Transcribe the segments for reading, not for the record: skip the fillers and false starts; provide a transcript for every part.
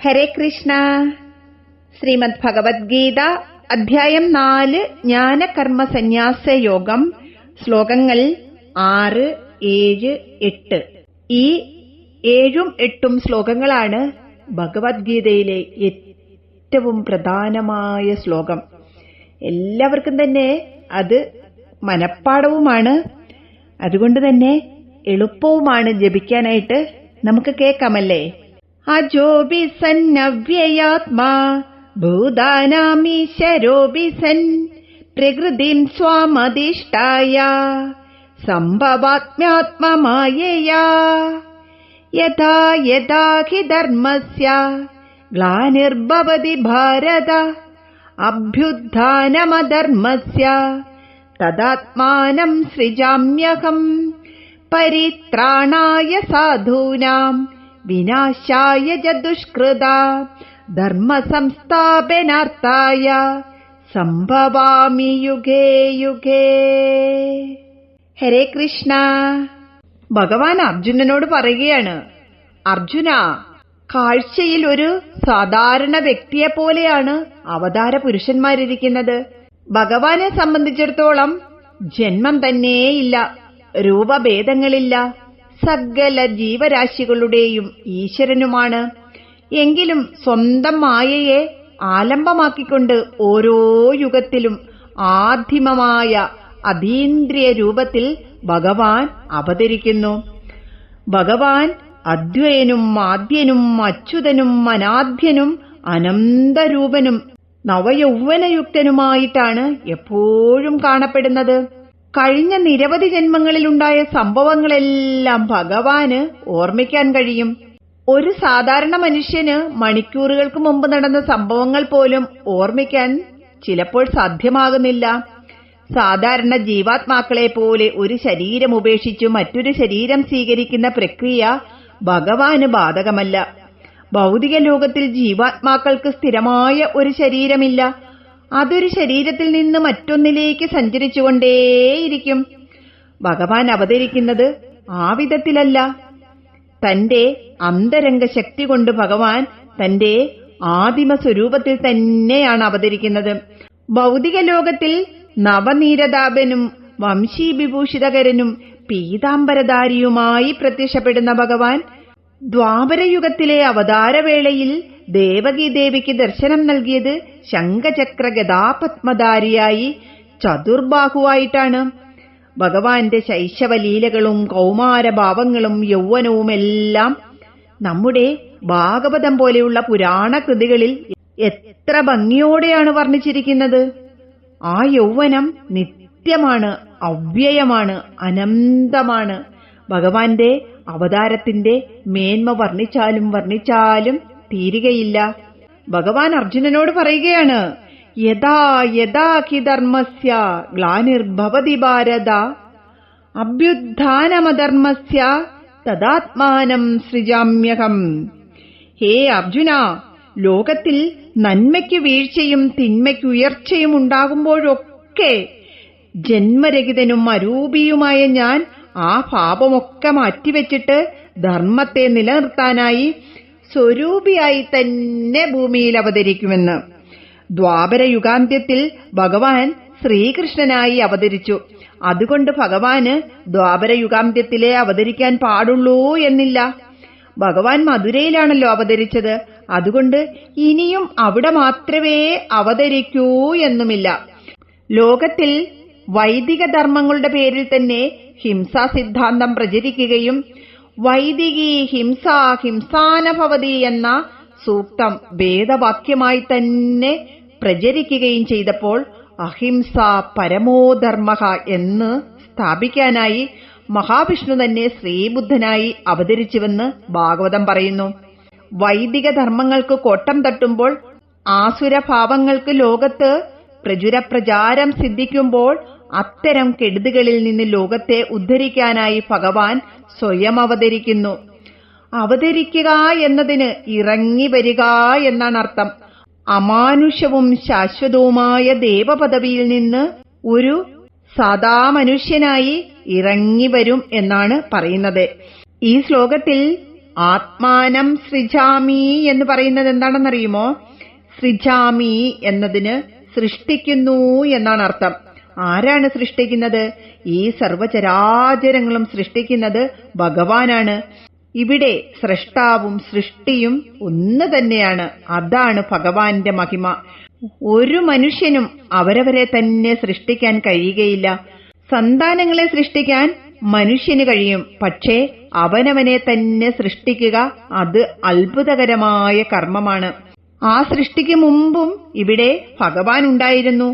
ഹരേ കൃഷ്ണ. ശ്രീമദ് ഭഗവത്ഗീത അധ്യായം 4 ജ്ഞാനകർമ്മ സന്യാസ യോഗം. ശ്ലോകങ്ങൾ 6, 7, 8. ഈ 7ഉം 8ഉം ശ്ലോകങ്ങളാണ് ഭഗവത്ഗീതയിലെ ഏറ്റവും പ്രധാനമായ ശ്ലോകം. എല്ലാവർക്കും തന്നെ അത് മനഃപ്പാഠവുമാണ്. അതുകൊണ്ട് തന്നെ എളുപ്പവുമാണ് ജപിക്കാനായിട്ട്. നമുക്ക് കേൾക്കാമല്ലേ? അജോബി സന്നവ്യയാത്മാ ഭൂതാനാമീശ്വരോബി സൻ പ്രകൃതിം സ്വാമധിഷ്ഠായ സംഭവാത്മ്യാത്മമായയാ യഥാ യഥാ ഹി ധർമ്മസ്യ ഗ്ലാനിർഭവതി ഭാരത അഭ്യുത്ഥാനമധർമ്മസ്യ തദാത്മാനം സൃജാമ്യഹം പരിത്രാണായ സാധൂനാം വിനാശായ ച ദുഷ്കൃതാ ധർമ്മ സംസ്ഥാപനാർത്ഥായ സംഭവാമി യുഗേ യുഗേ. ഹരേ കൃഷ്ണ. ഭഗവാൻ അർജുനനോട് പറയുകയാണ്, അർജുന, കാഴ്ചയിൽ ഒരു സാധാരണ വ്യക്തിയെ പോലെയാണ് അവതാര പുരുഷന്മാരിരിക്കുന്നത്. ഭഗവാനെ സംബന്ധിച്ചിടത്തോളം ജന്മം തന്നെയില്ല, രൂപഭേദങ്ങളില്ല, സകല ജീവരാശികളുടെയും ഈശ്വരനുമാണ്. എങ്കിലും സ്വന്തം മായയെ ആലംബമാക്കിക്കൊണ്ട് ഓരോ യുഗത്തിലും ആദിമമായ അതീന്ദ്രിയ രൂപത്തിൽ ഭഗവാൻ അവതരിക്കുന്നു. ഭഗവാൻ അദ്വയനും ആദ്യനും അച്യുതനും അനാദ്യനും അനന്തരൂപനും നവയൗവനയുക്തനുമായിട്ടാണ് എപ്പോഴും കാണപ്പെടുന്നത്. കഴിഞ്ഞ നിരവധി ജന്മങ്ങളിലുണ്ടായ സംഭവങ്ങളെല്ലാം ഭഗവാന് ഓർമ്മിക്കാൻ കഴിയും. ഒരു സാധാരണ മനുഷ്യന് മണിക്കൂറുകൾക്ക് മുമ്പ് നടന്ന സംഭവങ്ങൾ പോലും ഓർമ്മിക്കാൻ ചിലപ്പോൾ സാധ്യമാകുന്നില്ല. സാധാരണ ജീവാത്മാക്കളെ പോലെ ഒരു ശരീരം ഉപേക്ഷിച്ചു മറ്റൊരു ശരീരം സ്വീകരിക്കുന്ന പ്രക്രിയ ഭഗവാന് ബാധകമല്ല. ഭൗതിക ലോകത്തിൽ ജീവാത്മാക്കൾക്ക് സ്ഥിരമായ ഒരു ശരീരമില്ല. അതൊരു ശരീരത്തിൽ നിന്ന് മറ്റൊന്നിലേക്ക് സഞ്ചരിച്ചുകൊണ്ടേയിരിക്കും. ഭഗവാൻ അവതരിക്കുന്നത് ആ വിധത്തിലല്ല. തന്റെ അന്തരംഗ ശക്തി കൊണ്ട് ഭഗവാൻ തന്റെ ആദിമ സ്വരൂപത്തിൽ തന്നെയാണ് അവതരിക്കുന്നത്. ഭൗതിക ലോകത്തിൽ നവനീരതാപനും വംശീവിഭൂഷിതകരനും പീതാംബരധാരിയുമായി പ്രത്യക്ഷപ്പെടുന്ന ഭഗവാൻ ദ്വാപരയുഗത്തിലെ അവതാരവേളയിൽ ദേവകീദേവിക്ക് ദർശനം നൽകിയത് ശംഖചക്ര ഗദാപത്മധാരിയായി ചതുർബാഹുവായിട്ടാണ്. ഭഗവാന്റെ ശൈശവലീലകളും കൗമാരഭാവങ്ങളും യൗവനവുമെല്ലാം നമ്മുടെ ഭാഗവതം പോലെയുള്ള പുരാണ കൃതികളിൽ എത്ര ഭംഗിയോടെയാണ് വർണ്ണിച്ചിരിക്കുന്നത്. ആ യൗവനം നിത്യമാണ്, അവ്യയമാണ്, അനന്തമാണ്. ഭഗവാന്റെ അവതാരത്തിന്റെ മേന്മ വർണ്ണിച്ചാലും തീരുകയില്ല. ഭഗവാൻ അർജുനനോട് പറയുകയാണ്, യഥാ യഥാ ഹി ധർമ്മസ്യ ഗ്ലാനിർഭവതി ഭാരത അഭ്യുത്ഥാനമധർമ്മസ്യ തദാത്മാനം സൃജാമ്യഹം. ഹേ അർജുന, ലോകത്തിൽ നന്മയ്ക്ക് വീഴ്ചയും തിന്മയ്ക്ക് ഉയർച്ചയും ഉണ്ടാകുമ്പോഴൊക്കെ ജന്മരഹിതനും അരൂപിയുമായ ഞാൻ ആ പാപമൊക്കെ മാറ്റിവെച്ചിട്ട് ധർമ്മത്തെ നിലനിർത്താനായി സ്വരൂപിയായി തന്നെ ഭൂമിയിൽ അവതരിക്കുമെന്ന്. ദ്വാപരയുഗാന്ത്യത്തിൽ ഭഗവാൻ ശ്രീകൃഷ്ണനായി അവതരിച്ചു. അതുകൊണ്ട് ഭഗവാന് ദ്വാപരയുഗാന്ത്യത്തിലെ അവതരിക്കാൻ പാടുള്ളൂ എന്നില്ല. ഭഗവാൻ മധുരയിലാണല്ലോ അവതരിച്ചത്. അതുകൊണ്ട് ഇനിയും അവിടെ മാത്രമേ അവതരിക്കൂ എന്നുമില്ല. ലോകത്തിൽ വൈദിക ധർമ്മങ്ങളുടെ പേരിൽ തന്നെ ഹിംസാ സിദ്ധാന്തം പ്രചരിക്കുകയും വൈദികി ഹിംസ ഹിംസാനഭവതി എന്ന സൂക്തം വേദവാക്യമായി തന്നെ പ്രചരിക്കുകയും ചെയ്തപ്പോൾ അഹിംസ പരമോധർമ്മ എന്ന് സ്ഥാപിക്കാനായി മഹാവിഷ്ണു തന്നെ ശ്രീബുദ്ധനായി അവതരിച്ചുവെന്ന് ഭാഗവതം പറയുന്നു. വൈദിക ധർമ്മങ്ങൾക്ക് കോട്ടം തട്ടുമ്പോൾ ആസുരഭാവങ്ങൾക്ക് ലോകത്ത് പ്രചുരപ്രചാരം സിദ്ധിക്കുമ്പോൾ അത്തരം കെടുതികളിൽ നിന്ന് ലോകത്തെ ഉദ്ധരിക്കാനായി ഭഗവാൻ സ്വയം അവതരിക്കുന്നു. അവതരിക്കുക എന്നതിന് ഇറങ്ങി വരിക എന്നാണ് അർത്ഥം. അമാനുഷവും ശാശ്വതവുമായ ദേവപദവിയിൽ നിന്ന് ഒരു സാധാ മനുഷ്യനായി ഇറങ്ങി വരും എന്നാണ് പറയുന്നത്. ഈ ശ്ലോകത്തിൽ ആത്മാനം സൃജാമി എന്ന് പറയുന്നത് എന്താണെന്നറിയുമോ? സൃജാമി എന്നതിന് സൃഷ്ടിക്കുന്നു എന്നാണ് അർത്ഥം. ആരാണ് സൃഷ്ടിക്കുന്നത്? ഈ സർവചരാചരങ്ങളും സൃഷ്ടിക്കുന്നത് ഭഗവാനാണ്. ഇവിടെ സ്രഷ്ടാവും സൃഷ്ടിയും ഒന്ന് തന്നെയാണ്. അതാണ് ഭഗവാന്റെ മഹിമ. ഒരു മനുഷ്യനും അവരവരെ തന്നെ സൃഷ്ടിക്കാൻ കഴിയുകയില്ല. സന്താനങ്ങളെ സൃഷ്ടിക്കാൻ മനുഷ്യന് കഴിയും, പക്ഷേ അവനവനെ തന്നെ സൃഷ്ടിക്കുക അത് അത്ഭുതകരമായ കർമ്മമാണ്. ആ സൃഷ്ടിക്ക് മുമ്പും ഇവിടെ ഭഗവാൻ ഉണ്ടായിരുന്നു.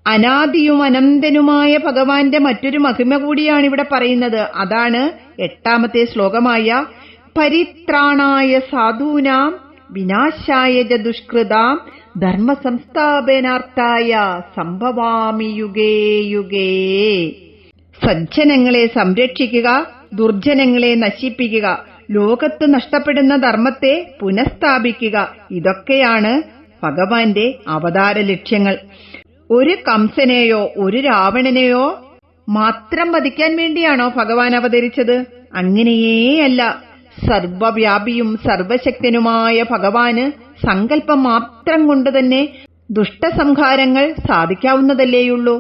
അനാദിയും അനന്തനുമായ ഭഗവാന്റെ മറ്റൊരു മഹിമ കൂടിയാണ് ഇവിടെ പറയുന്നത്. അതാണ് 8ാമത്തെ ശ്ലോകമായ പരിത്രാണായ സാധൂനാം വിനാശായ ച ദുഷ്കൃതാം ധർമ്മ സംസ്ഥാപനാർത്ഥായ സംഭവാമി യുഗേ യുഗേ. സജ്ജനങ്ങളെ സംരക്ഷിക്കുക, ദുർജനങ്ങളെ നശിപ്പിക്കുക, ലോകത്ത് നഷ്ടപ്പെടുന്ന ധർമ്മത്തെ പുനഃസ്ഥാപിക്കുക, ഇതൊക്കെയാണ് ഭഗവാന്റെ അവതാര ലക്ഷ്യങ്ങൾ. ഒരു കംസനെയോ ഒരു രാവണനെയോ മാത്രം വധിക്കാൻ വേണ്ടിയാണോ ഭഗവാൻ അവതരിച്ചത്? അങ്ങനെയേയല്ല. സർവവ്യാപിയും സർവശക്തനുമായ ഭഗവാന് സങ്കല്പം മാത്രം കൊണ്ട് തന്നെ ദുഷ്ടസംഹാരങ്ങൾ സാധിക്കാവുന്നതല്ലേയുള്ളൂ.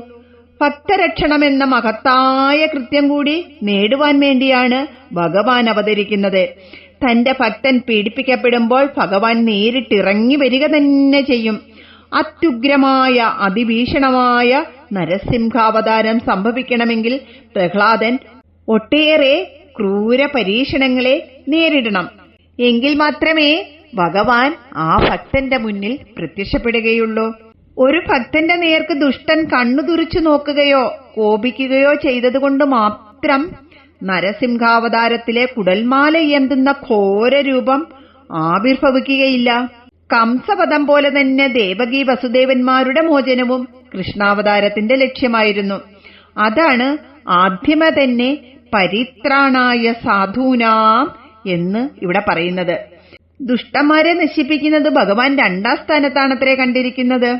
ഭക്തരക്ഷണമെന്ന മഹത്തായ കൃത്യം കൂടി നേടുവാൻ വേണ്ടിയാണ് ഭഗവാൻ അവതരിക്കുന്നത്. തന്റെ ഭക്തൻ പീഡിപ്പിക്കപ്പെടുമ്പോൾ ഭഗവാൻ നേരിട്ടിറങ്ങി വരിക തന്നെ ചെയ്യും. അത്യുഗ്രമായ അതിഭീഷണമായ നരസിംഹാവതാരം സംഭവിക്കണമെങ്കിൽ പ്രഹ്ലാദൻ ഒട്ടേറെ ക്രൂര പരീക്ഷണങ്ങളെ നേരിടണം. എങ്കിൽ മാത്രമേ ഭഗവാൻ ആ ഭക്തന്റെ മുന്നിൽ പ്രത്യക്ഷപ്പെടുകയുള്ളൂ. ഒരു ഭക്തന്റെ നേർക്ക് ദുഷ്ടൻ കണ്ണു തുറിച്ചു നോക്കുകയോ കോപിക്കുകയോ ചെയ്തതുകൊണ്ട് മാത്രം നരസിംഹാവതാരത്തിലെ കുടൽമാല ഏന്തുന്ന ഘോരരൂപം ആവിർഭവിക്കുകയില്ല. കംസവധം പോലെ തന്നെ ദേവകി വസുദേവന്മാരുടെ മോചനവും കൃഷ്ണാവതാരത്തിന്റെ ലക്ഷ്യമായിരുന്നു. അതാണ് ആദ്യമേ തന്നെ പരിത്രാണായ സാധൂനാം എന്ന് ഇവിടെ പറയുന്നത്. ദുഷ്ടന്മാരെ നശിപ്പിക്കുന്നത് ഭഗവാൻ 2ാം സ്ഥാനത്താണത്രേ കണ്ടിരിക്കുന്നത്.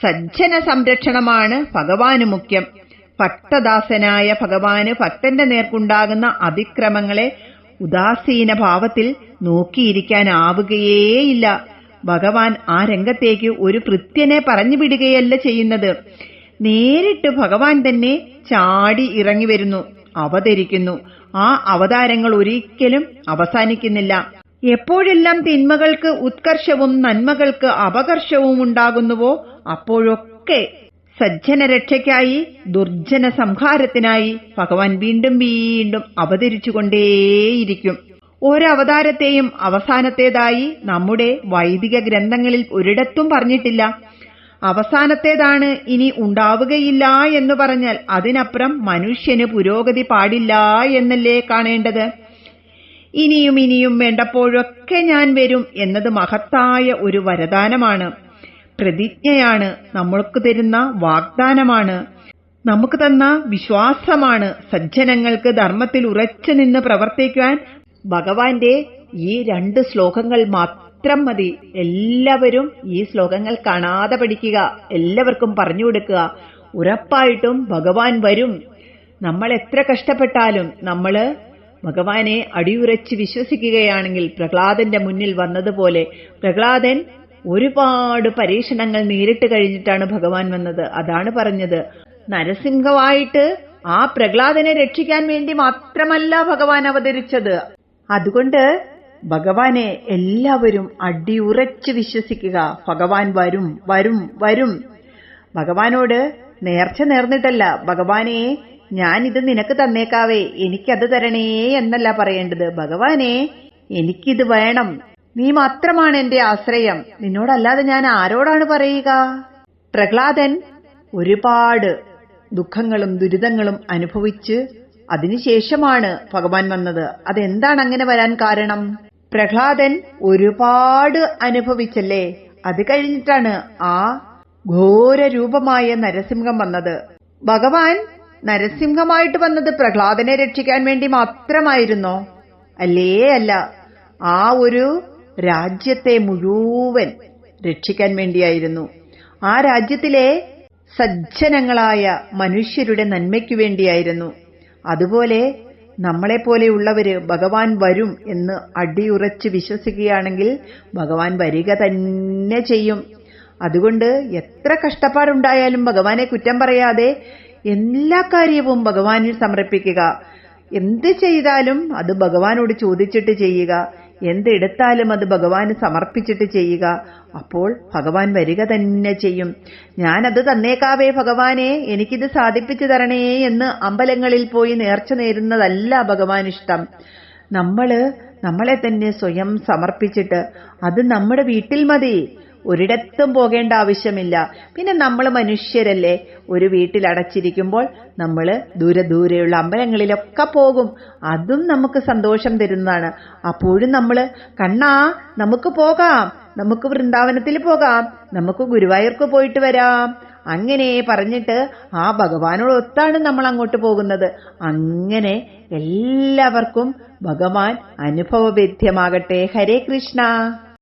സജ്ജന സംരക്ഷണമാണ് ഭഗവാന് മുഖ്യം. ഭക്തദാസനായ ഭഗവാന് ഭക്തന്റെ നേർക്കുണ്ടാകുന്ന അതിക്രമങ്ങളെ ഉദാസീന ഭാവത്തിൽ നോക്കിയിരിക്കാനാവുകയേയില്ല. ഭഗവാൻ ആ രംഗത്തേക്ക് ഒരു ഭൃത്യനെ പറഞ്ഞു വിടുകയല്ല ചെയ്യുന്നത്. നേരിട്ട് ഭഗവാൻ തന്നെ ചാടി ഇറങ്ങി വരുന്നു, അവതരിക്കുന്നു. ആ അവതാരങ്ങൾ ഒരിക്കലും അവസാനിക്കുന്നില്ല. എപ്പോഴെല്ലാം തിന്മകൾക്ക് ഉത്കർഷവും നന്മകൾക്ക് അപകർഷവും ഉണ്ടാകുന്നുവോ അപ്പോഴൊക്കെ സജ്ജന രക്ഷയ്ക്കായി ദുർജന സംഹാരത്തിനായി ഭഗവാൻ വീണ്ടും വീണ്ടും അവതരിച്ചുകൊണ്ടേയിരിക്കും. ഒരവതാരത്തെയും അവസാനത്തേതായി നമ്മുടെ വൈദിക ഗ്രന്ഥങ്ങളിൽ ഒരിടത്തും പറഞ്ഞിട്ടില്ല. അവസാനത്തേതാണ് ഇനി ഉണ്ടാവുകയില്ല എന്ന് പറഞ്ഞാൽ അതിനപ്പുറം മനുഷ്യന് പുരോഗതി പാടില്ല എന്നല്ലേ കാണേണ്ടത്. ഇനിയും ഇനിയും വേണ്ടപ്പോഴൊക്കെ ഞാൻ വരും എന്നത് മഹത്തായ ഒരു വരദാനമാണ്, പ്രതിജ്ഞയാണ്, നമ്മൾക്ക് തരുന്ന വാഗ്ദാനമാണ്, നമുക്ക് തന്ന വിശ്വാസമാണ്. സജ്ജനങ്ങൾക്ക് ധർമ്മത്തിൽ ഉറച്ചു നിന്ന് പ്രവർത്തിക്കുവാൻ ഭഗവാന്റെ ഈ 2 ശ്ലോകങ്ങൾ മാത്രം മതി. എല്ലാവരും ഈ ശ്ലോകങ്ങൾ കാണാതെ പഠിക്കുക, എല്ലാവർക്കും പറഞ്ഞു കൊടുക്കുക. ഉറപ്പായിട്ടും ഭഗവാൻ വരും. നമ്മൾ എത്ര കഷ്ടപ്പെട്ടാലും നമ്മള് ഭഗവാനെ അടിയുറച്ച് വിശ്വസിക്കുകയാണെങ്കിൽ പ്രഹ്ലാദന്റെ മുന്നിൽ വന്നതുപോലെ, പ്രഹ്ലാദൻ ഒരുപാട് പരീക്ഷണങ്ങൾ നേരിട്ട് കഴിഞ്ഞിട്ടാണ് ഭഗവാൻ വന്നത്. അതാണ് പറഞ്ഞത്, നരസിംഹമായിട്ട് ആ പ്രഹ്ലാദനെ രക്ഷിക്കാൻ വേണ്ടി മാത്രമല്ല ഭഗവാൻ അവതരിച്ചത്. അതുകൊണ്ട് ഭഗവാനെ എല്ലാവരും അടിയുറച്ച് വിശ്വസിക്കുക. ഭഗവാൻ വരും വരും വരും. ഭഗവാനോട് നേർച്ച നേർന്നിട്ടല്ല, ഭഗവാനെ ഞാനിത് നിനക്ക് തന്നേക്കാവേ, എനിക്കത് തരണേ എന്നല്ല പറയേണ്ടത്. ഭഗവാനെ എനിക്കിത് വേണം, നീ മാത്രമാണ് എന്റെ ആശ്രയം, നിന്നോടല്ലാതെ ഞാൻ ആരോടാണ് പറയുക? പ്രഹ്ലാദൻ ഒരുപാട് ദുഃഖങ്ങളും ദുരിതങ്ങളും അനുഭവിച്ച് അതിനുശേഷമാണ് ഭഗവാൻ വന്നത്. അതെന്താണ് അങ്ങനെ വരാൻ കാരണം? പ്രഹ്ലാദൻ ഒരുപാട് അനുഭവിച്ചല്ലേ, അത് കഴിഞ്ഞിട്ടാണ് ആ ഘോര രൂപമായ നരസിംഹം വന്നത്. ഭഗവാൻ നരസിംഹമായിട്ട് വന്നത് പ്രഹ്ലാദനെ രക്ഷിക്കാൻ വേണ്ടി മാത്രമായിരുന്നോ? അല്ലേ അല്ല, ആ ഒരു രാജ്യത്തെ മുഴുവൻ രക്ഷിക്കാൻ വേണ്ടിയായിരുന്നു. ആ രാജ്യത്തിലെ സജ്ജനങ്ങളായ മനുഷ്യരുടെ നന്മയ്ക്കു വേണ്ടിയായിരുന്നു. അതുപോലെ നമ്മളെപ്പോലെയുള്ളവര് ഭഗവാൻ വരും എന്ന് അടിയുറച്ച് വിശ്വസിക്കുകയാണെങ്കിൽ ഭഗവാൻ വരിക തന്നെ ചെയ്യും. അതുകൊണ്ട് എത്ര കഷ്ടപ്പാടുണ്ടായാലും ഭഗവാനെ കുറ്റം പറയാതെ എല്ലാ കാര്യവും ഭഗവാനിൽ സമർപ്പിക്കുക. എന്ത് ചെയ്താലും അത് ഭഗവാനോട് ചോദിച്ചിട്ട് ചെയ്യുക. എന്തെടുത്താലും അത് ഭഗവാന് സമർപ്പിച്ചിട്ട് ചെയ്യുക. അപ്പോൾ ഭഗവാൻ വരിക തന്നെ ചെയ്യും. ഞാനത് തന്നേക്കാവേ ഭഗവാനെ, എനിക്കിത് സാധിപ്പിച്ചു തരണേ എന്ന് അമ്പലങ്ങളിൽ പോയി നേർച്ച നേരുന്നതല്ല ഭഗവാൻ ഇഷ്ടം. നമ്മളെ തന്നെ സ്വയം സമർപ്പിച്ചിട്ട് അത് നമ്മുടെ വീട്ടിൽ മതി. ഒരിടത്തും പോകേണ്ട ആവശ്യമില്ല. പിന്നെ നമ്മൾ മനുഷ്യരല്ലേ, ഒരു വീട്ടിൽ അടച്ചിരിക്കുമ്പോൾ നമ്മൾ ദൂരെയുള്ള അമ്പലങ്ങളിലൊക്കെ പോകും. അതും നമുക്ക് സന്തോഷം തരുന്നതാണ്. അപ്പോഴും കണ്ണാ നമുക്ക് പോകാം, നമുക്ക് വൃന്ദാവനത്തിൽ പോകാം, നമുക്ക് ഗുരുവായൂർക്ക് പോയിട്ട് വരാം, അങ്ങനെ പറഞ്ഞിട്ട് ആ ഭഗവാനോടൊത്താണ് നമ്മൾ അങ്ങോട്ട് പോകുന്നത്. അങ്ങനെ എല്ലാവർക്കും ഭഗവാൻ അനുഭവവേദ്യമാകട്ടെ. ഹരേ കൃഷ്ണ.